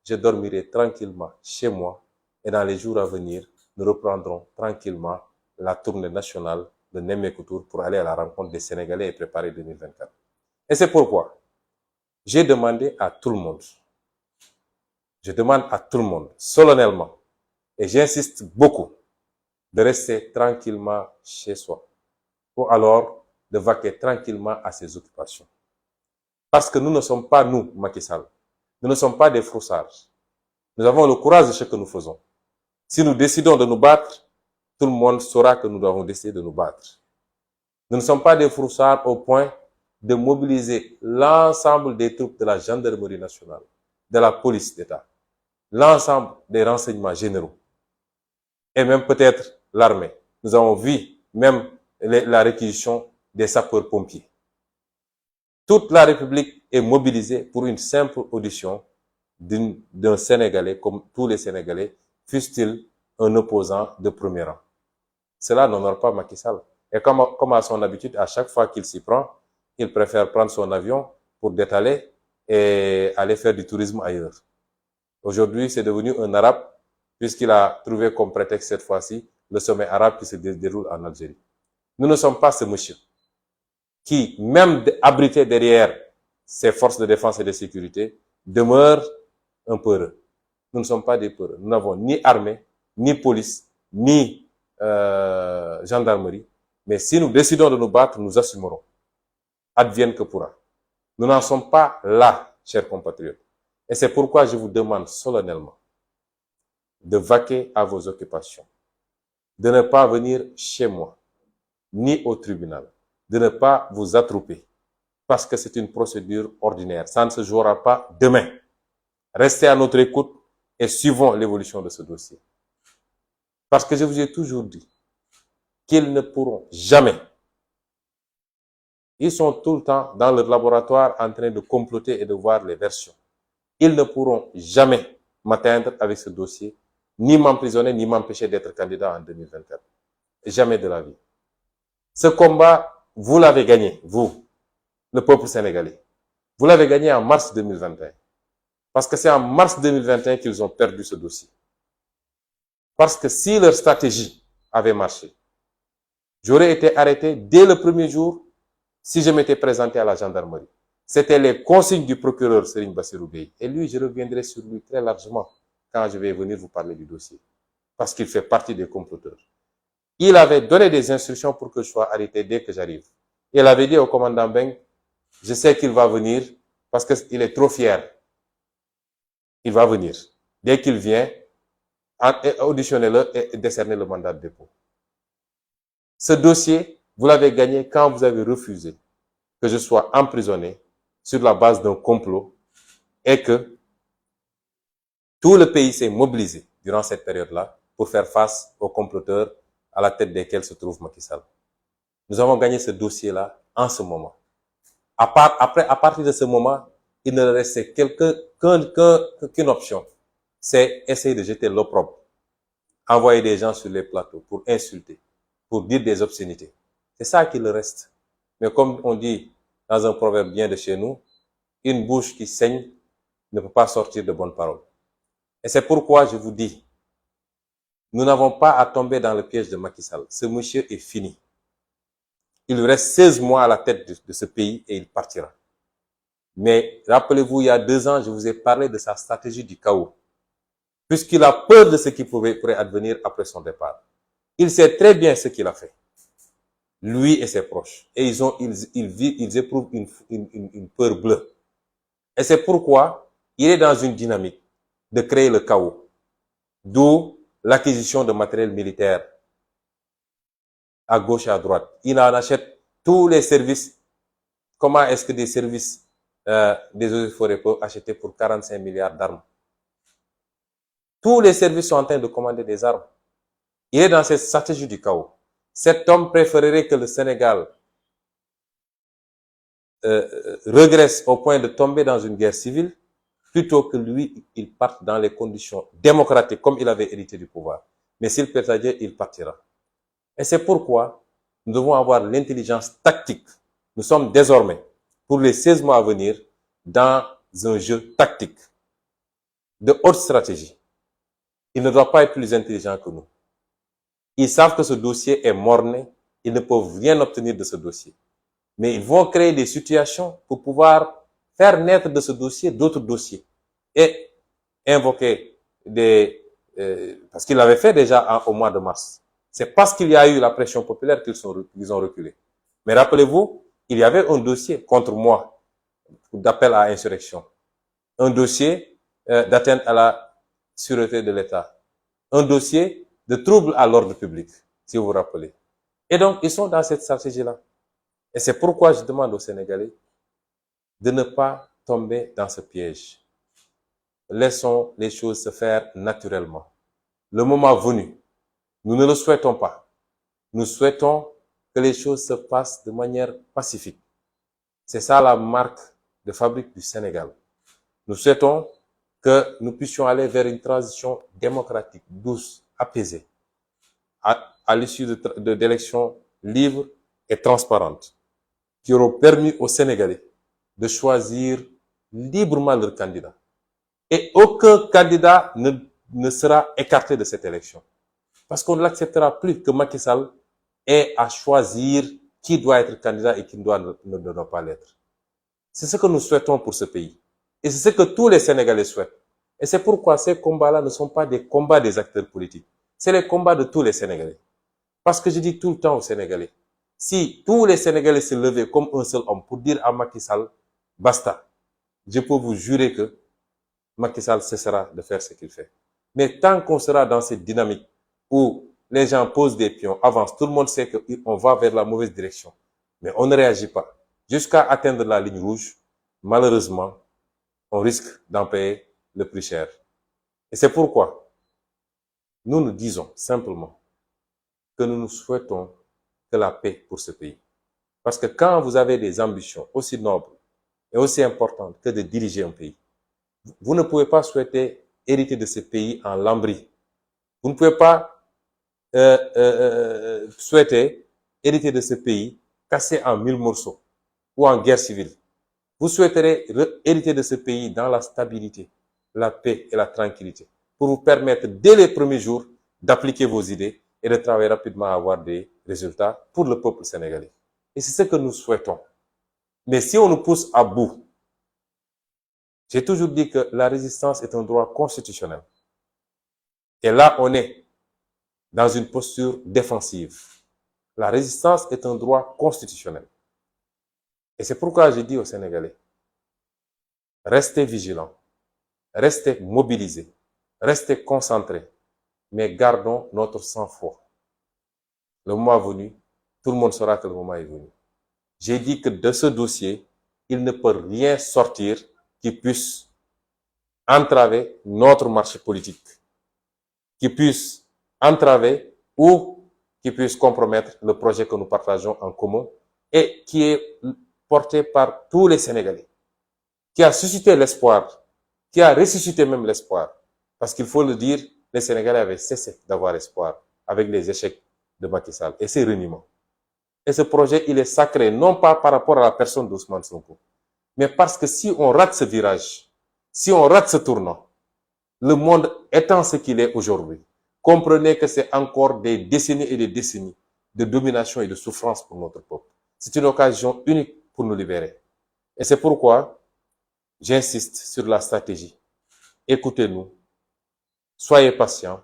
je dormirai tranquillement chez moi et dans les jours à venir, nous reprendrons tranquillement la tournée nationale de Nemmekou Tour pour aller à la rencontre des Sénégalais et préparer 2024. Et c'est pourquoi j'ai demandé à tout le monde, je demande à tout le monde, solennellement, et j'insiste beaucoup, de rester tranquillement chez soi, ou alors de vaquer tranquillement à ses occupations. Parce que nous ne sommes pas, nous, Macky Sall, nous ne sommes pas des froussards. Nous avons le courage de ce que nous faisons. Si nous décidons de nous battre, tout le monde saura que nous avons décidé de nous battre. Nous ne sommes pas des froussards au point de mobiliser l'ensemble des troupes de la gendarmerie nationale, de la police d'État, l'ensemble des renseignements généraux, et même peut-être l'armée. Nous avons vu même la réquisition des sapeurs-pompiers. Toute la République est mobilisée pour une simple audition d'un Sénégalais, comme tous les Sénégalais, fût-il un opposant de premier rang. Cela n'honore pas Macky Sall. Et comme à son habitude, à chaque fois qu'il s'y prend, il préfère prendre son avion pour détaler et aller faire du tourisme ailleurs. Aujourd'hui, c'est devenu un arabe, puisqu'il a trouvé comme prétexte cette fois-ci le sommet arabe qui se déroule en Algérie. Nous ne sommes pas ce monsieur qui, même abrité derrière ses forces de défense et de sécurité, demeure un peureux. Nous ne sommes pas des peureux. Nous n'avons ni armée, ni police, ni gendarmerie. Mais si nous décidons de nous battre, nous assumerons. Advienne que pourra. Nous n'en sommes pas là, chers compatriotes. Et c'est pourquoi je vous demande solennellement de vaquer à vos occupations, de ne pas venir chez moi, ni au tribunal, de ne pas vous attrouper, parce que c'est une procédure ordinaire. Ça ne se jouera pas demain. Restez à notre écoute et suivons l'évolution de ce dossier. Parce que je vous ai toujours dit qu'ils ne pourront jamais. Ils sont tout le temps dans leur laboratoire en train de comploter et de voir les versions. Ils ne pourront jamais m'atteindre avec ce dossier, ni m'emprisonner, ni m'empêcher d'être candidat en 2024. Jamais de la vie. Ce combat, vous l'avez gagné, vous, le peuple sénégalais. Vous l'avez gagné en mars 2021. Parce que c'est en mars 2021 qu'ils ont perdu ce dossier. Parce que si leur stratégie avait marché, j'aurais été arrêté dès le premier jour si je m'étais présenté à la gendarmerie. C'était les consignes du procureur Serigne Bassirou Gueye. Et lui, je reviendrai sur lui très largement quand je vais venir vous parler du dossier. Parce qu'il fait partie des comploteurs. Il avait donné des instructions pour que je sois arrêté dès que j'arrive. Il avait dit au commandant Beng, je sais qu'il va venir parce qu'il est trop fier. Il va venir. Dès qu'il vient, auditionnez-le et décernez le mandat de dépôt. Ce dossier, vous l'avez gagné quand vous avez refusé que je sois emprisonné sur la base d'un complot et que tout le pays s'est mobilisé durant cette période-là pour faire face aux comploteurs à la tête desquels se trouve Macky Sall. Nous avons gagné ce dossier-là en ce moment. À partir de ce moment, il ne restait qu'une option. C'est essayer de jeter l'opprobre. Envoyer des gens sur les plateaux pour insulter, pour dire des obscénités. C'est ça qu'il reste. Mais comme on dit dans un proverbe bien de chez nous, une bouche qui saigne ne peut pas sortir de bonnes paroles. Et c'est pourquoi je vous dis, nous n'avons pas à tomber dans le piège de Macky Sall. Ce monsieur est fini. Il lui reste 16 mois à la tête de ce pays et il partira. Mais rappelez-vous, il y a 2 ans, je vous ai parlé de sa stratégie du chaos. Puisqu'il a peur de ce qui pourrait advenir après son départ. Il sait très bien ce qu'il a fait. Lui et ses proches. Et ils éprouvent une peur bleue. Et c'est pourquoi il est dans une dynamique de créer le chaos. D'où l'acquisition de matériel militaire à gauche et à droite. Il en achète tous les services. Comment est-ce que des services des eaux et forêts peuvent acheter pour 45 milliards d'armes? Tous les services sont en train de commander des armes. Il est dans cette stratégie du chaos. Cet homme préférerait que le Sénégal regresse au point de tomber dans une guerre civile plutôt que lui, il parte dans les conditions démocratiques comme il avait hérité du pouvoir. Mais s'il plaît à Dieu, il partira. Et c'est pourquoi nous devons avoir l'intelligence tactique. Nous sommes désormais, pour les 16 mois à venir, dans un jeu tactique de haute stratégie. Il ne doit pas être plus intelligent que nous. Ils savent que ce dossier est mort-né. Ils ne peuvent rien obtenir de ce dossier. Mais ils vont créer des situations pour pouvoir faire naître de ce dossier d'autres dossiers. Et invoquer parce qu'ils l'avaient fait déjà au mois de mars. C'est parce qu'il y a eu la pression populaire qu'ils ont reculé. Mais rappelez-vous, il y avait un dossier contre moi d'appel à insurrection. Un dossier d'atteinte à la sûreté de l'État. Un dossier de trouble à l'ordre public, si vous vous rappelez. Et donc, ils sont dans cette stratégie-là. Et c'est pourquoi je demande aux Sénégalais de ne pas tomber dans ce piège. Laissons les choses se faire naturellement. Le moment venu, nous ne le souhaitons pas. Nous souhaitons que les choses se passent de manière pacifique. C'est ça la marque de fabrique du Sénégal. Nous souhaitons que nous puissions aller vers une transition démocratique, douce, apaisée. à l'issue d'élections libres et transparentes, qui auront permis aux Sénégalais de choisir librement leur candidat. Et aucun candidat ne sera écarté de cette élection. Parce qu'on ne l'acceptera plus que Macky Sall ait à choisir qui doit être candidat et qui ne doit pas l'être. C'est ce que nous souhaitons pour ce pays. Et c'est ce que tous les Sénégalais souhaitent. Et c'est pourquoi ces combats-là ne sont pas des combats des acteurs politiques. C'est les combats de tous les Sénégalais. Parce que je dis tout le temps aux Sénégalais, si tous les Sénégalais se levaient comme un seul homme pour dire à Macky Sall, basta, je peux vous jurer que Macky Sall cessera de faire ce qu'il fait. Mais tant qu'on sera dans cette dynamique où les gens posent des pions, avancent, tout le monde sait qu'on va vers la mauvaise direction, mais on ne réagit pas, jusqu'à atteindre la ligne rouge, malheureusement, on risque d'en payer le plus cher. Et c'est pourquoi nous disons simplement que nous souhaitons que la paix pour ce pays. Parce que quand vous avez des ambitions aussi nobles et aussi importantes que de diriger un pays, vous ne pouvez pas souhaiter hériter de ce pays en lambris. Vous ne pouvez pas souhaiter hériter de ce pays cassé en 1000 morceaux ou en guerre civile. Vous souhaiterez hériter de ce pays dans la stabilité, la paix et la tranquillité pour vous permettre dès les premiers jours d'appliquer vos idées et de travailler rapidement à avoir des résultats pour le peuple sénégalais. Et c'est ce que nous souhaitons. Mais si on nous pousse à bout, j'ai toujours dit que la résistance est un droit constitutionnel. Et là, on est dans une posture défensive. La résistance est un droit constitutionnel. Et c'est pourquoi je dis aux Sénégalais, restez vigilants, restez mobilisés, restez concentrés, mais gardons notre sang-froid. Le moment venu, tout le monde saura que le moment est venu. J'ai dit que de ce dossier, il ne peut rien sortir qui puisse entraver notre marché politique, qui puisse entraver ou qui puisse compromettre le projet que nous partageons en commun et qui est porté par tous les Sénégalais, qui a suscité l'espoir, qui a ressuscité même l'espoir. Parce qu'il faut le dire, les Sénégalais avaient cessé d'avoir espoir avec les échecs de Macky Sall et ses reniements. Et ce projet, il est sacré, non pas par rapport à la personne d'Ousmane Sonko, mais parce que si on rate ce virage, si on rate ce tournant, le monde étant ce qu'il est aujourd'hui, comprenez que c'est encore des décennies et des décennies de domination et de souffrance pour notre peuple. C'est une occasion unique pour nous libérer. Et c'est pourquoi j'insiste sur la stratégie. Écoutez-nous, soyez patients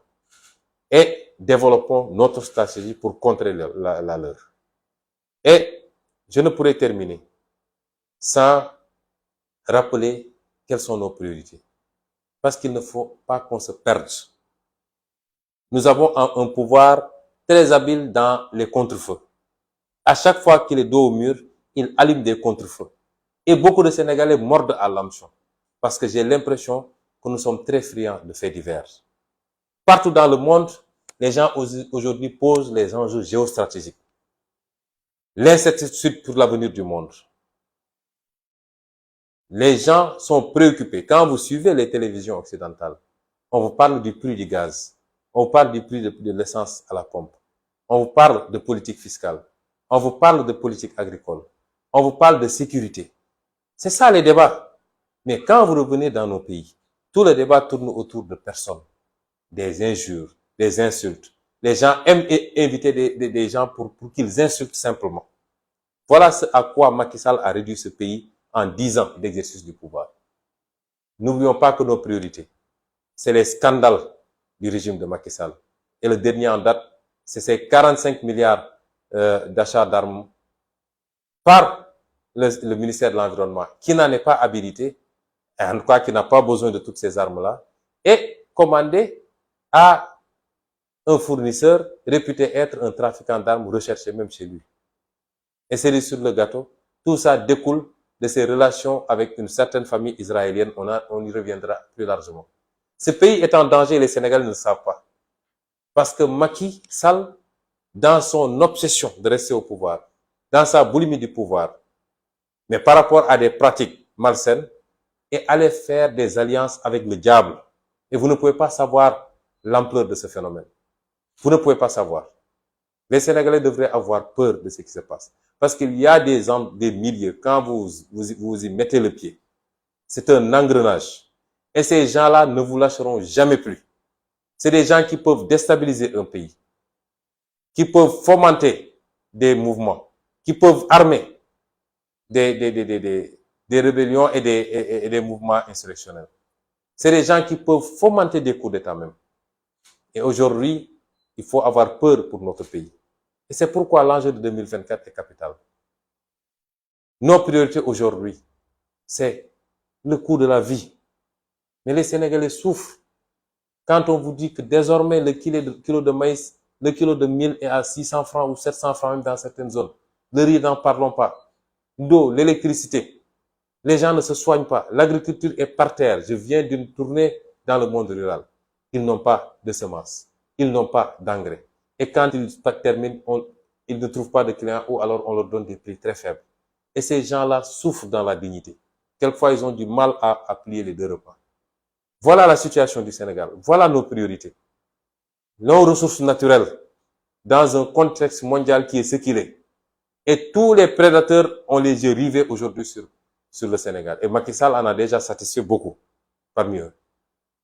et développons notre stratégie pour contrer la leur. Et je ne pourrais terminer sans rappeler quelles sont nos priorités. Parce qu'il ne faut pas qu'on se perde. Nous avons un pouvoir très habile dans les contre-feux. À chaque fois qu'il est dos au mur, il allume des contre-feux. Et beaucoup de Sénégalais mordent à l'hameçon. Parce que j'ai l'impression que nous sommes très friands de faits divers. Partout dans le monde, les gens aujourd'hui posent les enjeux géostratégiques. L'incertitude pour l'avenir du monde. Les gens sont préoccupés. Quand vous suivez les télévisions occidentales, on vous parle du prix du gaz. On vous parle du prix de l'essence à la pompe. On vous parle de politique fiscale. On vous parle de politique agricole. On vous parle de sécurité. C'est ça les débats. Mais quand vous revenez dans nos pays, tout le débat tourne autour de personnes. Des injures, des insultes. Les gens aiment inviter des gens pour qu'ils insultent simplement. Voilà ce à quoi Macky Sall a réduit ce pays en 10 ans d'exercice du pouvoir. N'oublions pas que nos priorités, c'est les scandales du régime de Macky Sall. Et le dernier en date, c'est ces 45 milliards d'achats d'armes par le ministère de l'Environnement, qui n'en est pas habilité, et en tout cas qui n'a pas besoin de toutes ces armes-là, et commandé à un fournisseur réputé être un trafiquant d'armes recherché même chez lui. Et cerise sur le gâteau, tout ça découle de ses relations avec une certaine famille israélienne. On y reviendra plus largement. Ce pays est en danger et les Sénégalais ne le savent pas. Parce que Macky Sall, dans son obsession de rester au pouvoir, dans sa boulimie du pouvoir, mais par rapport à des pratiques malsaines, est allé faire des alliances avec le diable. Et vous ne pouvez pas savoir l'ampleur de ce phénomène. Vous ne pouvez pas savoir. Les Sénégalais devraient avoir peur de ce qui se passe. Parce qu'il y a des milieux, quand vous y mettez le pied, c'est un engrenage. Et ces gens-là ne vous lâcheront jamais plus. C'est des gens qui peuvent déstabiliser un pays, qui peuvent fomenter des mouvements, qui peuvent armer des rébellions et des mouvements insurrectionnels. C'est des gens qui peuvent fomenter des coups d'État même. Et aujourd'hui, il faut avoir peur pour notre pays. Et c'est pourquoi l'enjeu de 2024 est capital. Nos priorités aujourd'hui, c'est le coût de la vie. Mais les Sénégalais souffrent. Quand on vous dit que désormais le kilo de maïs, le kilo de mil est à 600 francs ou 700 francs même dans certaines zones. Le riz, n'en parlons pas. L'eau, l'électricité. Les gens ne se soignent pas. L'agriculture est par terre. Je viens d'une tournée dans le monde rural. Ils n'ont pas de semences. Ils n'ont pas d'engrais. Et quand ils terminent, ils ne trouvent pas de clients ou alors on leur donne des prix très faibles. Et ces gens-là souffrent dans la dignité. Quelquefois, ils ont du mal à plier les 2 repas. Voilà la situation du Sénégal. Voilà nos priorités. Nos ressources naturelles dans un contexte mondial qui est ce qu'il est. Et tous les prédateurs ont les yeux rivés aujourd'hui sur le Sénégal. Et Macky Sall en a déjà satisfait beaucoup parmi eux.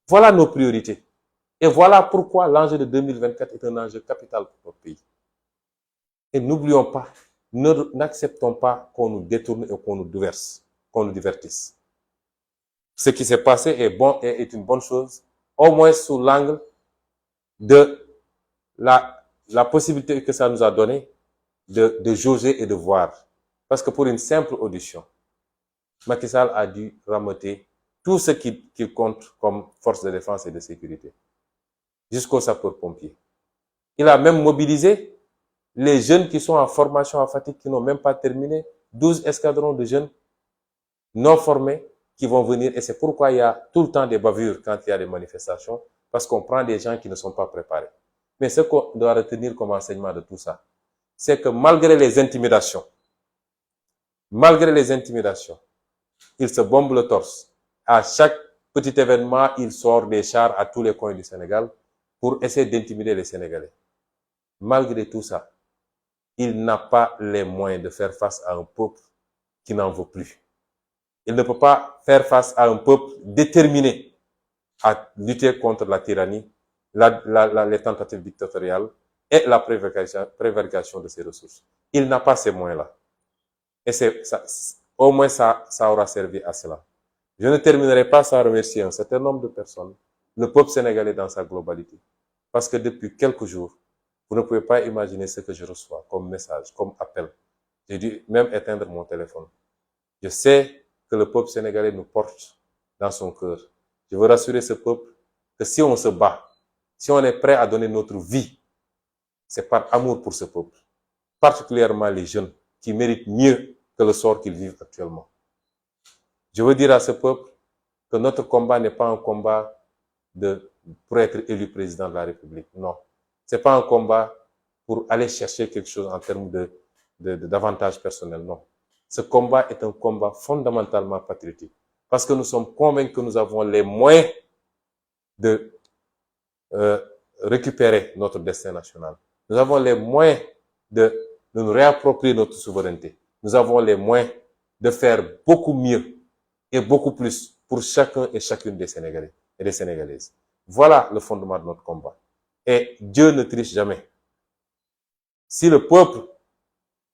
Voilà nos priorités. Et voilà pourquoi l'enjeu de 2024 est un enjeu capital pour notre pays. Et n'oublions pas, n'acceptons pas qu'on nous détourne et qu'on nous divertisse. Ce qui s'est passé est une bonne chose, au moins sous l'angle de la possibilité que ça nous a donné de jauger et de voir. Parce que pour une simple audition, Macky Sall a dû rameuter tout ce qu'il compte comme force de défense et de sécurité, jusqu'aux sapeurs-pompiers. Il a même mobilisé les jeunes qui sont en formation à Fatick, qui n'ont même pas terminé, 12 escadrons de jeunes non formés qui vont venir. Et c'est pourquoi il y a tout le temps des bavures quand il y a des manifestations, parce qu'on prend des gens qui ne sont pas préparés. Mais ce qu'on doit retenir comme enseignement de tout ça, c'est que malgré les intimidations, il se bombe le torse. À chaque petit événement, il sort des chars à tous les coins du Sénégal pour essayer d'intimider les Sénégalais. Malgré tout ça, il n'a pas les moyens de faire face à un peuple qui n'en veut plus. Il ne peut pas faire face à un peuple déterminé à lutter contre la tyrannie, les tentatives dictatoriales et la prévarication de ses ressources. Il n'a pas ces moyens-là. Et au moins ça aura servi à cela. Je ne terminerai pas sans remercier un certain nombre de personnes, le peuple sénégalais dans sa globalité. Parce que depuis quelques jours, vous ne pouvez pas imaginer ce que je reçois comme message, comme appel. J'ai dû même éteindre mon téléphone. Je sais que le peuple sénégalais nous porte dans son cœur. Je veux rassurer ce peuple que si on se bat, si on est prêt à donner notre vie, c'est par amour pour ce peuple. Particulièrement les jeunes qui méritent mieux que le sort qu'ils vivent actuellement. Je veux dire à ce peuple que notre combat n'est pas un combat pour être élu président de la République. Non. C'est pas un combat pour aller chercher quelque chose en termes d'avantages personnels. Non. Ce combat est un combat fondamentalement patriotique. Parce que nous sommes convaincus que nous avons les moyens de récupérer notre destin national. Nous avons les moyens de nous réapproprier notre souveraineté. Nous avons les moyens de faire beaucoup mieux et beaucoup plus pour chacun et chacune des Sénégalais et des Sénégalaises. Voilà le fondement de notre combat. Et Dieu ne triche jamais. Si le peuple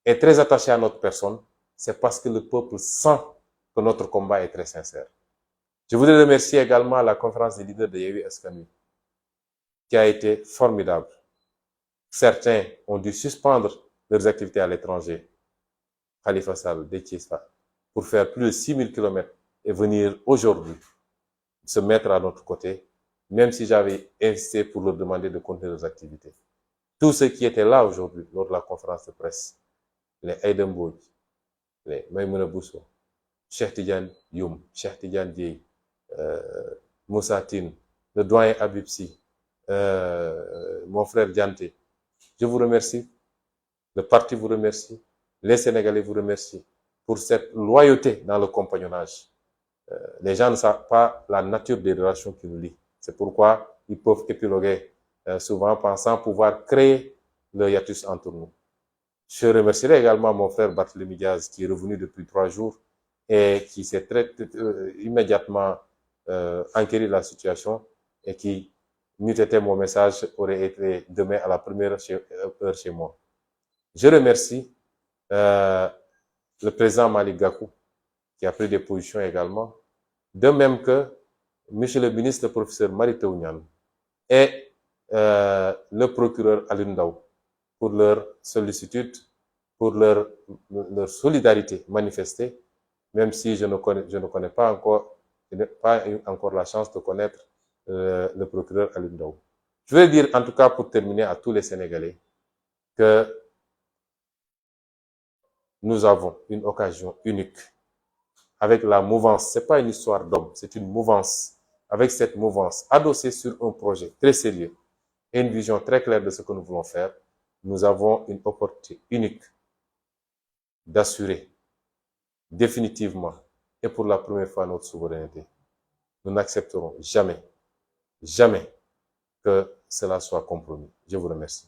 est très attaché à notre personne, c'est parce que le peuple sent que notre combat est très sincère. Je voudrais remercier également la conférence des leaders de Yewwi Askan Wi, qui a été formidable. Certains ont dû suspendre leurs activités à l'étranger, Khalifa Sall, Déthié Fall, pour faire plus de 6000 km et venir aujourd'hui se mettre à notre côté, même si j'avais insisté pour leur demander de continuer leurs activités. Tous ceux qui étaient là aujourd'hui, lors de la conférence de presse, les Aïda Mbodj, les Maïmouna Bousso, Cheikh Tidiane Youm, Cheikh Tidiane Dièye, Moussa Tine, le doyen Habib Sy, mon frère Dianté, je vous remercie, le parti vous remercie, les Sénégalais vous remercient pour cette loyauté dans le compagnonnage. Les gens ne savent pas la nature des relations qui nous lient. C'est pourquoi ils peuvent épiloguer souvent pensant pouvoir créer le hiatus entre nous. Je remercierai également mon frère Barthélémy Diaz qui est revenu depuis 3 jours et qui s'est immédiatement enquéri de la situation et qui, n'eût été mon message, aurait été demain à la première heure chez moi. Je remercie le président Malick Gakou qui a pris des positions également, de même que monsieur le ministre, le professeur Mary Teuw Niane et le procureur Alioune Ndao pour leur sollicitude, pour leur solidarité manifestée, même si je ne connais pas encore, je n'ai pas eu encore la chance de connaître le procureur Alioune Ndao. Je veux dire, en tout cas, pour terminer, à tous les Sénégalais, que nous avons une occasion unique avec la mouvance. C'est pas une histoire d'homme, c'est une mouvance. Avec cette mouvance, adossée sur un projet très sérieux et une vision très claire de ce que nous voulons faire, nous avons une opportunité unique d'assurer définitivement et pour la première fois notre souveraineté. Nous n'accepterons jamais, jamais que cela soit compromis. Je vous remercie.